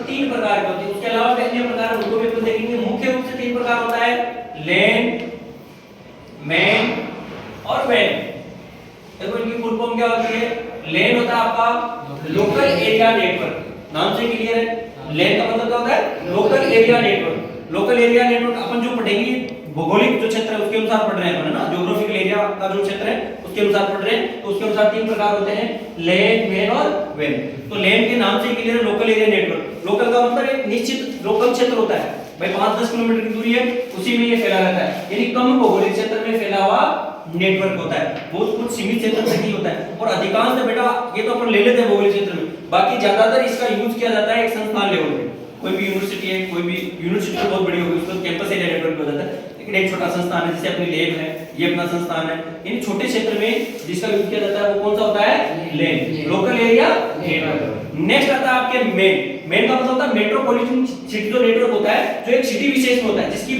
तीन प्रकार के होते हैं, उसके अलावा भी अन्य प्रकार उनको भी अपन देखेंगे। मुख्य रूप से तीन प्रकार होता है, लैन, मैन और वैन। देखो इनकी फुल फॉर्म क्या होती है? लैन होता है आपका लोकल एरिया नेटवर्क, नाम से क्लियर है। लैन का मतलब क्या होता है? Local area network. Local area network अपन जो पढ़ेंगे भौगोलिक जो क्षेत्र है उसके अनुसार पढ़ रहे हैं अपन, है ना, ज्योग्राफिकल एरिया का जो क्षेत्र है उसके अनुसार पढ़ रहे हैं। तो उसके अनुसार तीन प्रकार होते हैं, लैन, मैन और वैन। तो लैन के नाम से क्लियर है, लोकल एरिया नेटवर्क। लोकल का मतलब एक निश्चित लोकल क्षेत्र होता है भाई, 5-10 किलोमीटर की दूरी है उसी में ये फैला रहता है, यानी कम भौगोलिक क्षेत्र में फैला हुआ नेटवर्क होता है, बहुत कुछ सीमित क्षेत्र तक ही होता है। और अधिकांश बेटा ये तो अपन ले लेते हैं भौगोलिक क्षेत्र में, बाकी ज्यादातर इसका यूज किया जाता है एक संस्थान लेवल पे। कोई भी यूनिवर्सिटी है, कोई भी यूनिवर्सिटी तो बहुत बड़ी होगी, उसका कैंपस एरिया नेटवर्क हो जाता है, लेकिन एक छोटा संस्थान है जैसे अपनी लैब है, ये अपना संस्थान है, इन छोटे क्षेत्र में जिसका यूज किया जाता है वो कौन सा होता है? लैन, लोकल एरिया नेटवर्क। नेक्स्ट आता है आपके मेन। मेन का मतलब होता है मेट्रोपॉलिटन सिटी जो नेटवर्क होता है, जो एक सिटी विशेष में होता है, जिसकी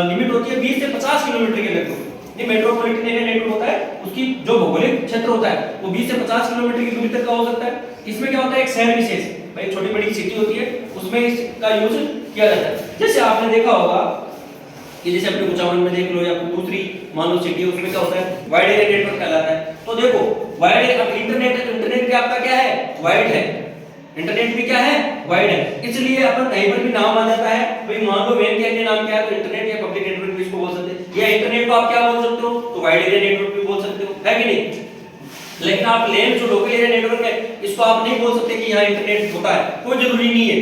लिमिट होती है 20 से 50 किलोमीटर के लगभग। ये मेट्रोपॉलिटन एरिया नेटवर्क होता है, उसकी जो भौगोलिक क्षेत्र होता है वो 20 से 50 किलोमीटर की दूरी तक का हो सकता है। इसमें क्या होता है? एक शहर विशेष, भाई छोटी बड़ी सिटी होती है उसमें इसका यूज किया जाता है। जैसे आपने देखा होगा कि जैसे अपने कुचामन में देख लो या दूसरी मान लो सिटी, उसमें क्या होता है? वाइड एरिया नेटवर्क कहलाता है। तो देखो वाइड, अब इंटरनेट भी आपका क्या है? वाइड है। इंटरनेट भी क्या है? वाइड है। इसलिए अपन कहीं पर भी नाम आ जाता है, भाई मान लो वैन के अन्य नाम क्या है तो इंटरनेट या पब्लिक नेटवर्क भी इसको बोल सकते हैं, या इंटरनेट को आप क्या बोल सकते हो? तो वाइड एरिया नेटवर्क भी बोल सकते हो, है कि नहीं? लेकिन आप लैन जो लोकल एरिया नेटवर्क है इसको आप नहीं बोल सकते कि यहाँ इंटरनेट होता है, कोई जरूरी नहीं है।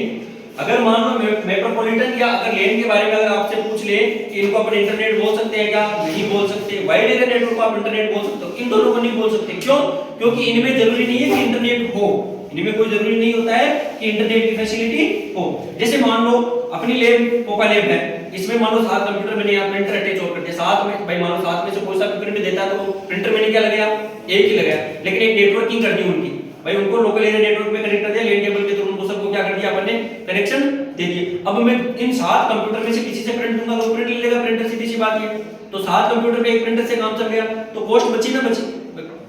अगर मान लो मेट्रोपॉलिटन या अगर लैन के बारे में अगर आपसे पूछ ले कि इनको अपन इंटरनेट बोल सकते हैं क्या? नहीं बोल सकते। वाइड एरिया नेटवर्क को आप इंटरनेट बोल सकते हो, इन दोनों को नहीं बोल सकते। क्यों? क्योंकि इनमें जरूरी नहीं है कि इंटरनेट हो, इनमें कोई जरूरी नहीं होता है कि इंटरनेट की फैसिलिटी हो। जैसे मान लो अपनी लैब पोका लैब है, इसमें मान लो 7 कंप्यूटर में नहीं प्रिंटर अटैच हो करते, साथ में भाई मान लो 7 में से कोई सा भी प्रिंट देता है तो प्रिंटर में नहीं क्या लगेगा? एक ही लगेगा, लेकिन एक नेटवर्किंग कर दी उनकी, भाई उनको लोकल एरिया नेटवर्क में कनेक्ट कर दिया, लैन केबल के थ्रू उनको सबको क्या कर दिया अपन ने? कनेक्शन दे दिए। अब मैं इन 7 कंप्यूटर में से किसी से प्रिंट दूंगा तो प्रिंट ले लेगा प्रिंटर, सीधी सी बात है। तो 7 कंप्यूटर पे एक प्रिंटर से काम चल गया तो कॉस्ट बची ना बची?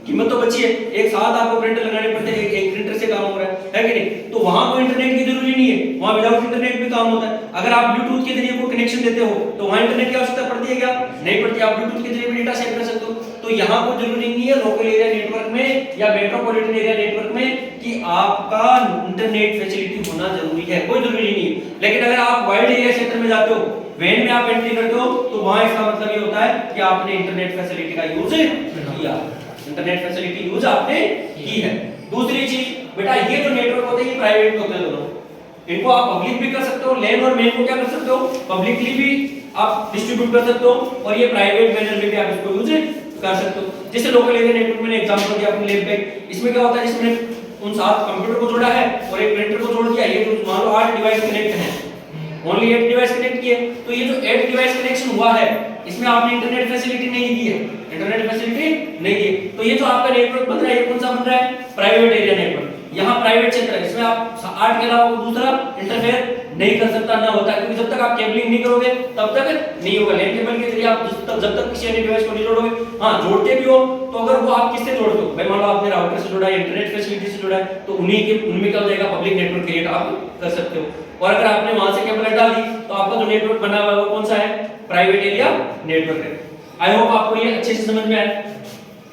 कीमत तो बची है। एक साथ आपको प्रिंटर लगाने पड़ते हैं, एक प्रिंटर से काम हो रहा है कि नहीं? तो वहां कोई इंटरनेट की जरूरी नहीं है, वहां विदाउट इंटरनेट भी काम होता है। अगर आप ब्लूटूथ के जरिए कोई कनेक्शन देते हो तो वहां इंटरनेट की आवश्यकता पड़ती है क्या? नहीं पड़ती, आप ब्लूटूथ के जरिए भी डेटा शेयर कर सकते हो। तो यहाँ कोई जरूरी नहीं है लोकल एरिया नेटवर्क में या मेट्रोपॉलिटन एरिया नेटवर्क में कि आपका इंटरनेट फैसिलिटी होना जरूरी है, कोई जरूरी नहीं है। लेकिन अगर आप वाइड एरिया क्षेत्र में जाते हो, वैन में आप एंट्री करते हो, तो वहां इसका मतलब ये होता है कि आपने इंटरनेट फैसिलिटी का यूज किया, इंटरनेट फैसिलिटी यूज आपने की है। दूसरी चीज बेटा, ये जो नेटवर्क होते हैं ये प्राइवेट होते हैं दोनों, इनको आप पब्लिक भी कर सकते हो, लैन और मैन को क्या कर सकते हो? पब्लिकली भी आप डिस्ट्रीब्यूट कर सकते हो, और ये प्राइवेट मैनर में भी आप इसको यूज कर सकते हो। जैसे लोकल एरिया नेटवर्क मैंने एग्जांपल दिया अपने लैब पे, इसमें क्या होता है? जिसमें उन 7 कंप्यूटर को जोड़ा है और एक प्रिंटर को जोड़ दिया, ये जो मान लो 8 डिवाइस कनेक्ट हैं, ओनली 8 डिवाइस कनेक्ट किए, तो ये जो 8 डिवाइस कनेक्शन हुआ है इसमें आपने इंटरनेट फैसिलिटी नहीं दी है, इंटरनेट फैसिलिटी नहीं दी, तो ये जो आपका नेटवर्क बन रहा है ये कौन सा बन रहा है? Private area network. यहाँ प्राइवेट क्षेत्र है, इसमें आप 8 के अलावा दूसरा इंटरफेयर नहीं कर सकता, ना होता है, क्योंकि जब तक आप केबलिंग नहीं करोगे तब तक नहीं होगा। लैन केबल के जरिए आप जब तक किसी अन्य डिवाइस को नहीं जोड़ोगे, हाँ जोड़ते भी हो तो अगर वो आप किससे जोड़ते हो? भाई मान लो आपने राउटर से जोड़ा है, इंटरनेट फैसिलिटी से जोड़ा है, तो उनमें क्या हो जाएगा? पब्लिक नेटवर्क क्रिएट आप कर सकते हो। और अगर आपने वहां से केबल डाल दी तो आपका जो नेटवर्क बना हुआ है वो कौन सा है? प्राइवेट एरिया नेटवर्क है। आई होप आपको ये अच्छे से समझ में आया।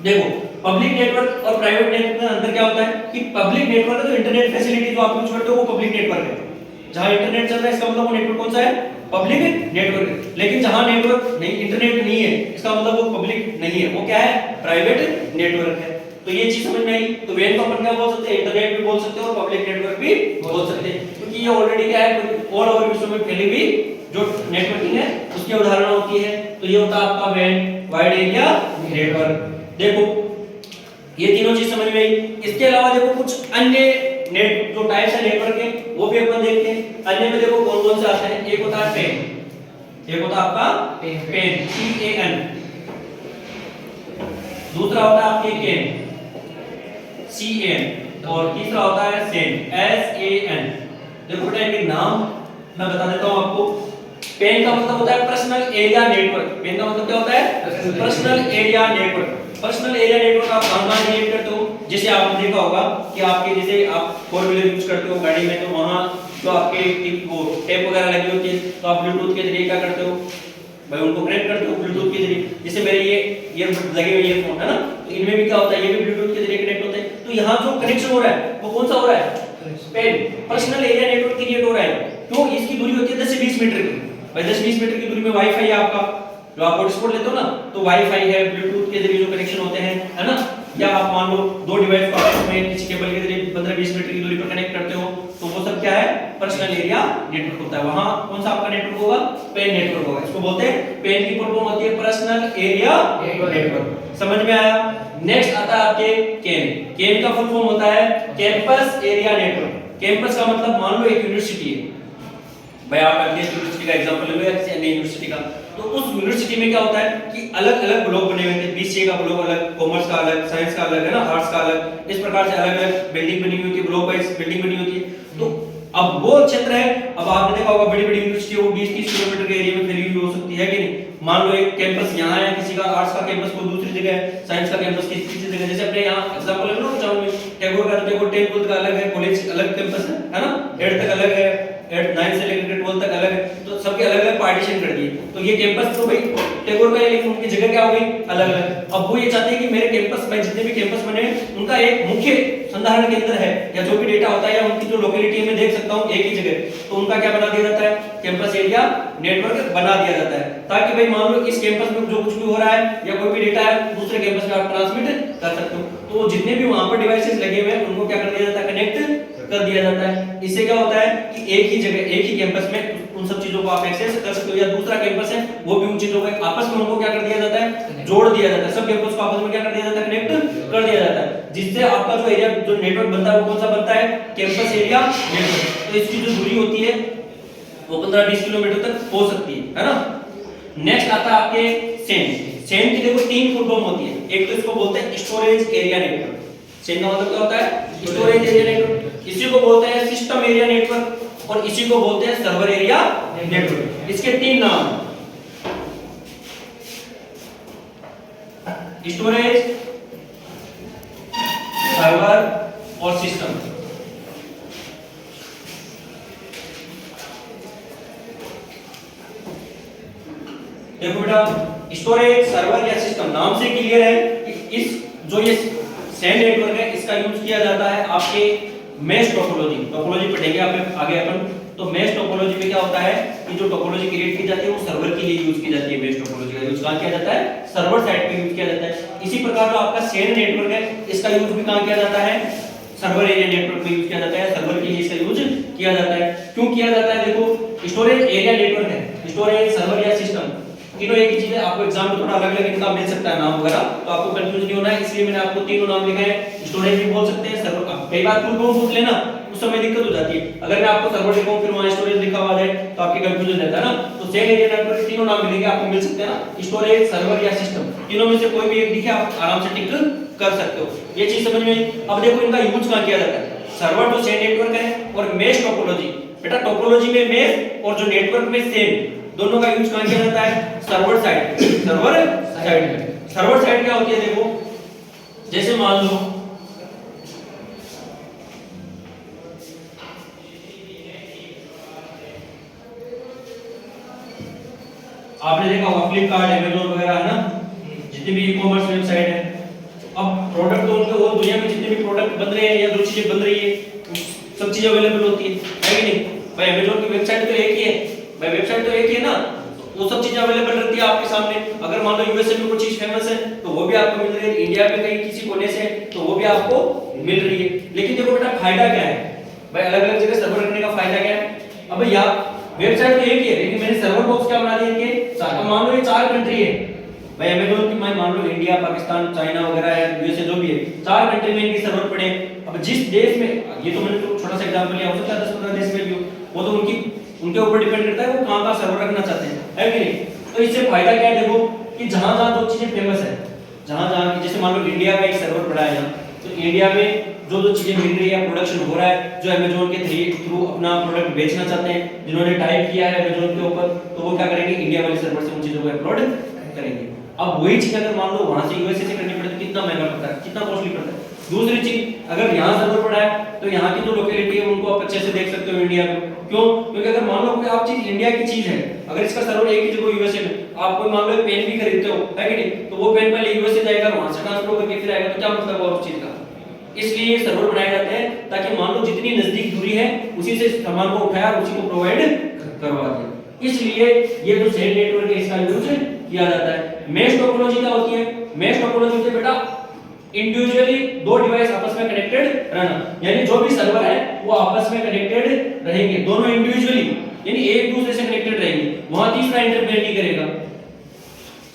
देखो पब्लिक नेटवर्क और प्राइवेट नेटवर्क में अंतर क्या होता है कि पब्लिक नेटवर्क जो इंटरनेट फैसिलिटी जो आप यूज करते हो वो पब्लिक नेटवर्क है, जहां इंटरनेट चल रहा है इसका मतलब वो नेटवर्क कौन सा है? पब्लिक नेटवर्क है। लेकिन जहां नेटवर्क नहीं, इंटरनेट नहीं है, इसका मतलब वो पब्लिक नहीं है, वो क्या है? प्राइवेट नेटवर्क है। तो ये चीज समझ में आई। तो वैन को अपन क्या बोल सकते हैं? इंटरनेट भी बोल सकते हैं और पब्लिक नेटवर्क भी बोल सकते हैं, क्योंकि ये ऑलरेडी क्या है? ऑल ओवर विश्व में फैली हुई जो नेटवर्किंग है उसकी उदाहरण होती है। तो ये होता है आपका वैन, वाइड एरिया नेटवर्क। देखो ये तीनों चीज समझ में आई। इसके अलावा देखो कुछ अन्य नेट जो टाइप्स है नेटवर्क के वो भी अपन देखते हैं। अन्य में देखो कौन कौन से आते हैं। एक होता है पेन, एक होता है आपका पेन CAN, दूसरा होता है आपके कैन CAN, और तीसरा होता है SAN SAN। देखो बेटा इनके नाम मैं बता देता हूं आपको। पेन का मतलब होता है पर्सनल एरिया नेटवर्क। पेन का मतलब क्या होता है? Personal area network. Personal area network आप कहां क्रिएट करते हो? जैसे आपने देखा होगा कि आपके जैसे आप 4 व्हीलर यूज करते हो गाड़ी में, तो वहां जो आपके वो टेप वगैरह लगी होती है, तो आप ब्लूटूथ के जरिए क्या करते हो भाई उनको कनेक्ट करते हो ब्लूटूथ के जरिए। जैसे मेरे ये ईयरबड्स लगे हुए ईयरफोन है ना, तो इनमें भी क्या होता है, ये भी ब्लूटूथ के जरिए कनेक्ट होते हैं। तो यहाँ जो कनेक्शन हो रहा है वो कौन सा हो रहा है, PAN personal area network create हो रहा है। क्यों, इसकी दूरी होती है 10 से 20 मीटर की। भाई 10-20 मीटर की दूरी में वाईफाई है आपका, जो आप हॉटस्पॉट लेते हो ना, तो वाईफाई है, ब्लूटूथ के जरिए जो कनेक्शन होते हैं है ना, या आप मान लो दो डिवाइस को आपस में किसी केबल के जरिए 15-20 मीटर की दूरी पर कनेक्ट करते हो, तो वो सब क्या है, पर्सनल एरिया नेटवर्क होता है। वहां कौन सा आपका नेटवर्क होगा, पेन नेटवर्क होगा। इसको बोलते हैं, पेन की फुल फॉर्म होती है पर्सनल एरिया नेटवर्क। समझ में आया। नेक्स्ट आता है आपके कैन। कैन का फुल फॉर्म होता है कैंपस एरिया नेटवर्क। कैंपस का मतलब मान लो एक यूनिवर्सिटी है, भाई आप अगली यूनिवर्सिटी का एग्जांपल ले लो या किसी अन्य यूनिवर्सिटी का, तो उस यूनिवर्सिटी में क्या होता है कि अलग अलग ब्लॉक बने हुए हैं। बीसीए का ब्लॉक अलग, कॉमर्स का अलग, साइंस का अलग है ना, आर्ट्स का अलग, इस प्रकार से अलग अलग बिल्डिंग बनी हुई होती है, ब्लॉक वाइज बिल्डिंग बनी होती है। तो अब वो क्षेत्र है, अब आपने देखा होगा बड़ी बड़ी यूनिवर्सिटी वो 20-30 किलोमीटर के एरिया में फैली हुई हो सकती है कि नहीं। मान लो एक कैंपस यहाँ है, किसी का आर्ट्स का कैंपस कोई दूसरी जगह है, साइंस का कैंपस किसी जगह, जैसे अपने यहाँ एग्जांपल ले लो चाहूंगी टैगोर का, टैगोर 10th का अलग है, कॉलेज अलग कैंपस है ना, 8th तक अलग है, 9 से लेकर 12 तक अलग है, तो सबके अलग अलग पार्टीशन कर दिए। तो ये कैंपस तो भाई टैगोर का है, लेकिन उनकी जगह क्या हो गई, अलग अलग। अब वो ये चाहते हैं कि मेरे कैंपस में जितने भी कैंपस बने उनका एक मुख्य संधारण केंद्र है, या जो भी डेटा होता है या उनकी जो लोकेलिटी है मैं देख सकता हूं एक ही जगह, तो उनका क्या बना दिया जाता है, कैंपस एरिया नेटवर्क बना दिया जाता है, ताकि भाई मान लो इस कैंपस में जो कुछ भी हो रहा है या कोई भी डेटा है दूसरे कैंपस में आप ट्रांसमिट कर सकते हो। तो जितने भी वहां पर डिवाइसेस लगे हुए हैं उनको क्या कर दिया जाता है, कनेक्ट कर दिया जाता है। इससे क्या होता है कि एक ही जगह एक ही कैंपस में उन सब चीजों को आप एक्सेस कर सकते हो, या दूसरा कैंपस है वो भी उन चीजों को आपस में उनको क्या कर दिया जाता है, जोड़ दिया जाता है। सब कैंपस को आपस में क्या कर दिया जाता है, कनेक्ट कर दिया जाता है, जिससे आपका जो एरिया जो नेटवर्क बनता है वो कौन सा बनता है, कैंपस एरिया नेटवर्क। तो इसकी जो दूरी होती है वो 15-20 किलोमीटर तक हो सकती है ना। नेक्स्ट आता है आपके सेन। सेन की देखो 3 फुल फॉर्म होती है। एक तो इसको बोलते हैं स्टोरेज एरिया नेटवर्क। सेन का मतलब क्या होता है, स्टोरेज एरिया नेटवर्क। इसी को बोलते हैं सिस्टम एरिया नेटवर्क, और इसी को बोलते हैं सर्वर एरिया नेटवर्क। इसके 3 नाम, स्टोरेज, सर्वर और सिस्टम। देखो बेटा, स्टोरेज, सर्वर या सिस्टम नाम से क्लियर है कि इस जो ये सेन नेटवर्क है इसका यूज किया जाता है आपके मेश टोपोलॉजी पढ़ेंगे आप आगे अपन। तो मेश टोपोलॉजी में क्या होता है कि जो टोपोलॉजी क्रिएट की जाती है वो सर्वर के लिए यूज की जाती है। मेश टोपोलॉजी का यूज कहां किया जाता है, सर्वर साइड पे यूज किया जाता है। इसी प्रकार जो आपका सेन नेटवर्क है इसका यूज भी कहां किया जाता है, सर्वर एरिया नेटवर्क में यूज किया जाता है। सर्वर के लिए इसका यूज किया जाता है। क्यों किया जाता है, देखो स्टोरेज एरिया नेटवर्क है, स्टोरेज, सर्वर या सिस्टम तीनों एक ही चीज है। आपको एग्जाम में थोड़ा अलग अलग इनका मिल सकता है नाम वगैरह, तो आपको कंफ्यूज नहीं होना है, इसलिए मैंने आपको तीनों नाम लिखे हैं। स्टोरेज भी बोल सकते हैं, सर्वर, कई बार फुल फॉर्म पूछ लेना उस समय दिक्कत हो जाती है। अगर मैं आपको सर्वर लिखूं फिर वहां स्टोरेज लिखा हुआ है तो आपकी कंफ्यूजन रहता है ना। तो सेन एरिया नेटवर्क के तीनों नाम मिलेंगे आपको, मिल सकते हैं ना, स्टोरेज, सर्वर या सिस्टम। तीनों में से कोई भी एक दिखे आप आराम से टिक कर सकते हो। ये चीज समझ में आई। अब देखो इनका यूज कहां किया जाता है, सर्वर जो सेन नेटवर्क है और मेश टोपोलॉजी। बेटा टोपोलॉजी में मेश और जो नेटवर्क में सेन, दोनों का यूज कहां किया जाता है, server side. Server side, server side क्या होती है, देखो जैसे मान लो आपने देखा होगा फ्लिपकार्ट, अमेज़न वगैरह है ना, जितनी भी ई-कॉमर्स वेबसाइट है। अब प्रोडक्ट तो उनके और दुनिया में जितने भी प्रोडक्ट बन रहे हैं या जो चीजें बन रही है सब चीजें अवेलेबल होती है कि नहीं। भाई अमेज़न की वेबसाइट तो एक ही है, भाई वेबसाइट तो एक ही है ना, वो सब चीजें अवेलेबल रहती है आपके सामने। अगर मान लो यूएसए में कोई चीज फेमस है तो वो भी आपको मिल रही है, इंडिया में कहीं किसी कोने से तो वो भी आपको मिल रही है। लेकिन देखो बेटा फायदा क्या है, भाई अलग अलग जगह सर्वर रखने का फायदा क्या है। अब भैया वेबसाइट तो एक ही है लेकिन मैंने सर्वर बॉक्स क्या बना दिया इनके, मान लो ये 4 कंट्री है भाई अमेज़न की, मान लो इंडिया, पाकिस्तान, चाइना वगैरह है, यूएसए जो भी है, 4 कंट्री में इनके सर्वर पड़े। अब जिस देश में, ये तो मैंने तो छोटा सा एग्जांपल लिया, हो सकता है 10-15 देश में भी हो, वो तो उनके ऊपर डिपेंड करता है वो कहां का सर्वर रखना चाहते हैं, है कि नहीं। तो इससे फायदा क्या है, देखो कि जहां-जहां जो चीजें फेमस है, जहां-जहां की, जैसे मान लो इंडिया का एक सर्वर पड़ा है, तो इंडिया में जो चीजें मिल रही है, प्रोडक्शन हो रहा है, जो अमेज़न के थ्रू अपना प्रोडक्ट बेचना चाहते हैं, जिन्होंने टाइप किया है अमेज़न के ऊपर, तो वो क्या करेंगे, इंडिया वाले सर्वर से उन चीजों को अपलोड करेंगे। अब वही चीज अगर मान लो वहां से यूएसए से करनी पड़े तो कितना महंगा पड़ता है, कितना कॉस्टली पड़ता है। दूसरी चीज, अगर यहाँ सर्वर पड़ा है तो यहाँ की जो लोकेलिटी है उनको आप अच्छे से देख सकते हो इंडिया में। क्यों? क्योंकि अगर मान लो कोई आप चीज इंडिया की चीज है, अगर इसका सर्वर एक ही जगह यूएसए में, आप कोई मान लो पेन भी खरीदते हो, है कि नहीं, तो वो पेन पहले यूएसए जाएगा, वहां से ट्रांसफर करके फिर आएगा, तो क्या मतलब हुआ उस चीज का। इसलिए ये सर्वर बनाए जाते हैं ताकि मान लो जितनी नजदीक दूरी है उसी से सामान को उठाया और उसी को प्रोवाइड करवा दिया। इसलिए ये जो सेल नेटवर्क है इसका यूज किया जाता है। मेश टोपोलॉजी क्या होती है? मेश टोपोलॉजी होती है बेटा इंडिविजुअली दो डिवाइस आपस में कनेक्टेड रहना, यानी जो भी सर्वर है वो आपस में कनेक्टेड रहेंगे, दोनों इंडिविजुअली यानी एक दूसरे से कनेक्टेड रहेंगे, वहां तीसरा इंटरफेयर नहीं करेगा।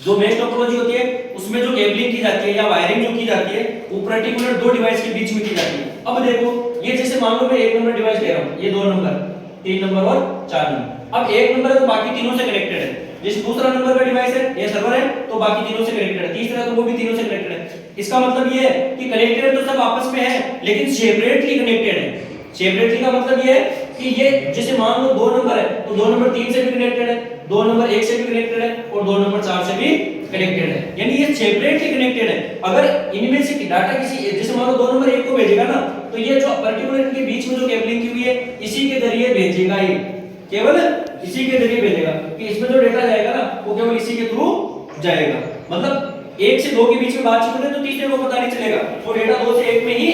जो मेश टोपोलॉजी होती है उसमें जो केबलिंग की जाती है या वायरिंग जो की जाती है वो पर्टिकुलर दो डिवाइस के बीच में की जाती है। अब देखो ये जैसे मान लो मैं एक नंबर डिवाइस ले रहा हूं, ये 2 नंबर, 3 नंबर और 4 नंबर। अब एक नंबर है तो बाकी तीनों से कनेक्टेड है, जिस दूसरा नंबर का डिवाइस है ये सर्वर है तो बाकी तीनों से कनेक्टेड है, तीसरा है तो वो भी तीनों से कनेक्टेड है। इसका मतलब ये है कि कनेक्टेड तो सब आपस में है लेकिन सेपरेटली कनेक्टेड है। सेपरेटली का मतलब ये है कि ये जैसे मान लो 2 नंबर है तो 2 नंबर 3 से भी कनेक्टेड है, 2 नंबर 1 से भी कनेक्टेड है और 2 नंबर 4 से भी कनेक्टेड है, यानी ये सेपरेटली कनेक्टेड है। अगर इनमें से डाटा किसी जैसे मान लो 2 नंबर 1 को भेजेगा ना तो ये जो पर्टिकुलर इनके बीच में जो केबलिंग की हुई है इसी के जरिए भेजेगा, ये केवल इसी के जरिए भेजेगा कि इसमें जो डेटा जाएगा ना वो केवल इसी के थ्रू जाएगा। मतलब 1 से 2 के बीच में बातचीत हो रही है तो तीसरे को पता नहीं चलेगा, वो डेटा 2 से 1 में ही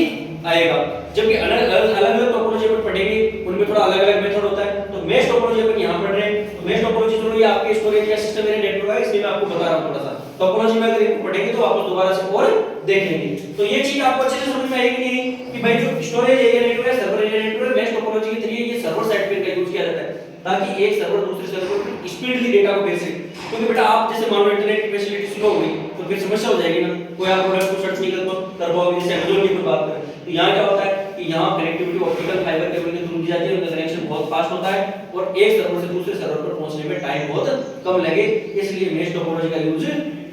आएगा। जबकि अलग-अलग टोपोलॉजी पर पढ़ेंगे उनमें थोड़ा अलग-अलग मेथड होता है। तो मेश टोपोलॉजी अपन यहां पढ़ रहे हैं, तो मेश टोपोलॉजी थोड़ी आपके स्टोरेज या सिस्टम में नेटवर्क है इसलिए मैं आपको बता रहा हूं थोड़ा सा। टोपोलॉजी में अगर इनको पढ़ेंगे तो वापस दोबारा से और देख लेंगे। तो ये चीज आपको अच्छे से समझ में आएगी नहीं कि भाई जो स्टोरेज एरिया नेटवर्क है, server area network, mesh topology के जरिए ये सर्वर साइड पे का यूज किया जाता है ताकि एक सर्वर दूसरे सर्वर पर स्पीडली डेटा को भेज सके। क्योंकि बेटा आप जैसे मान लो इंटरनेट की फैसिलिटी स्लो हो गई तो फिर समस्या हो जाएगी ना, कोई आप प्रोडक्ट को सर्च नहीं कर पाओगे, जैसे अमेज़न की बात करें तो यहाँ क्या होता है कि यहाँ कनेक्टिविटी ऑप्टिकल फाइबर केबल के थ्रू दी जाती है, उनका कनेक्शन बहुत फास्ट होता है और एक सर्वर से दूसरे सर्वर पर पहुंचने में टाइम बहुत कम लगे, इसलिए मेश टोपोलॉजी का यूज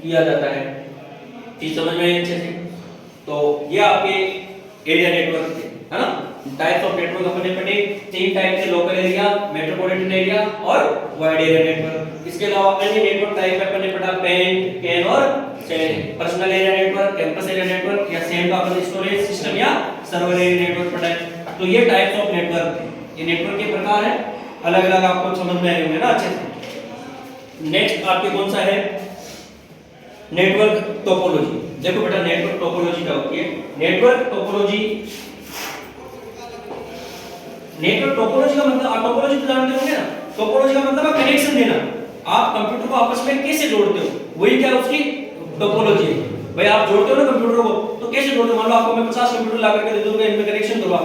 किया जाता है। चीज समझ में आई अच्छे से? तो ये आपके एरिया नेटवर्क थे, है ना। टाइप्स ऑफ नेटवर्क अपने पढ़े, 3 टाइप के, लोकल एरिया, मेट्रोपॉलिटन एरिया और वाइड एरिया नेटवर्क। इसके अलावा अन्य नेटवर्क टाइप अपने पढ़ा पेन, कैन और personal area network, campus area network या सेम का अपन स्टोरेज सिस्टम या सर्वर एरिया नेटवर्क पढ़ा है। तो ये टाइप्स ऑफ नेटवर्क थे, ये नेटवर्क के प्रकार है, अलग-अलग आपको समझ में आए होंगे ना अच्छे से। नेक्स्ट आपके कौन सा है? Network topology. देखो बेटा नेटवर्क टोपोलॉजी क्या होती है? नेटवर्क टोपोलॉजी का मतलब आप टोपोलॉजी तो जानते होंगे ना। टोपोलॉजी का मतलब है कनेक्शन देना, आप कंप्यूटर को आपस में कैसे जोड़ते हो, वही क्या उसकी टोपोलॉजी है। भाई आप जोड़ते हो ना कंप्यूटर को तो कैसे जोड़ते हो? मान लो आपको मैं 50 कंप्यूटर ला करके दे दूंगा, इनमें कनेक्शन करवा,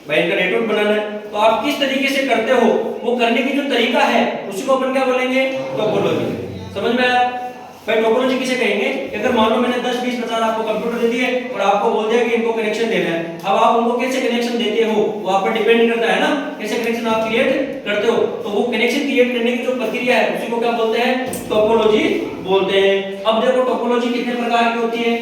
भाई इनका नेटवर्क बनाना है, तो आप किस तरीके से करते हो, वो करने की जो तरीका है उसी को अपन क्या बोलेंगे? टोपोलॉजी। समझ में आया? भाई टोपोलॉजी किसे कहेंगे? अगर मान लो मैंने 10 20 50 आपको कंप्यूटर दे दिए और आपको बोल दिया कि इनको कनेक्शन देना है, अब आप उनको कैसे कनेक्शन देते हो वो आप पर डिपेंड करता है ना, कैसे कनेक्शन आप क्रिएट करते हो। तो वो कनेक्शन क्रिएट करने की जो प्रक्रिया है उसी को क्या बोलते हैं? टोपोलॉजी बोलते हैं। अब देखो टोपोलॉजी कितने प्रकार की होती है?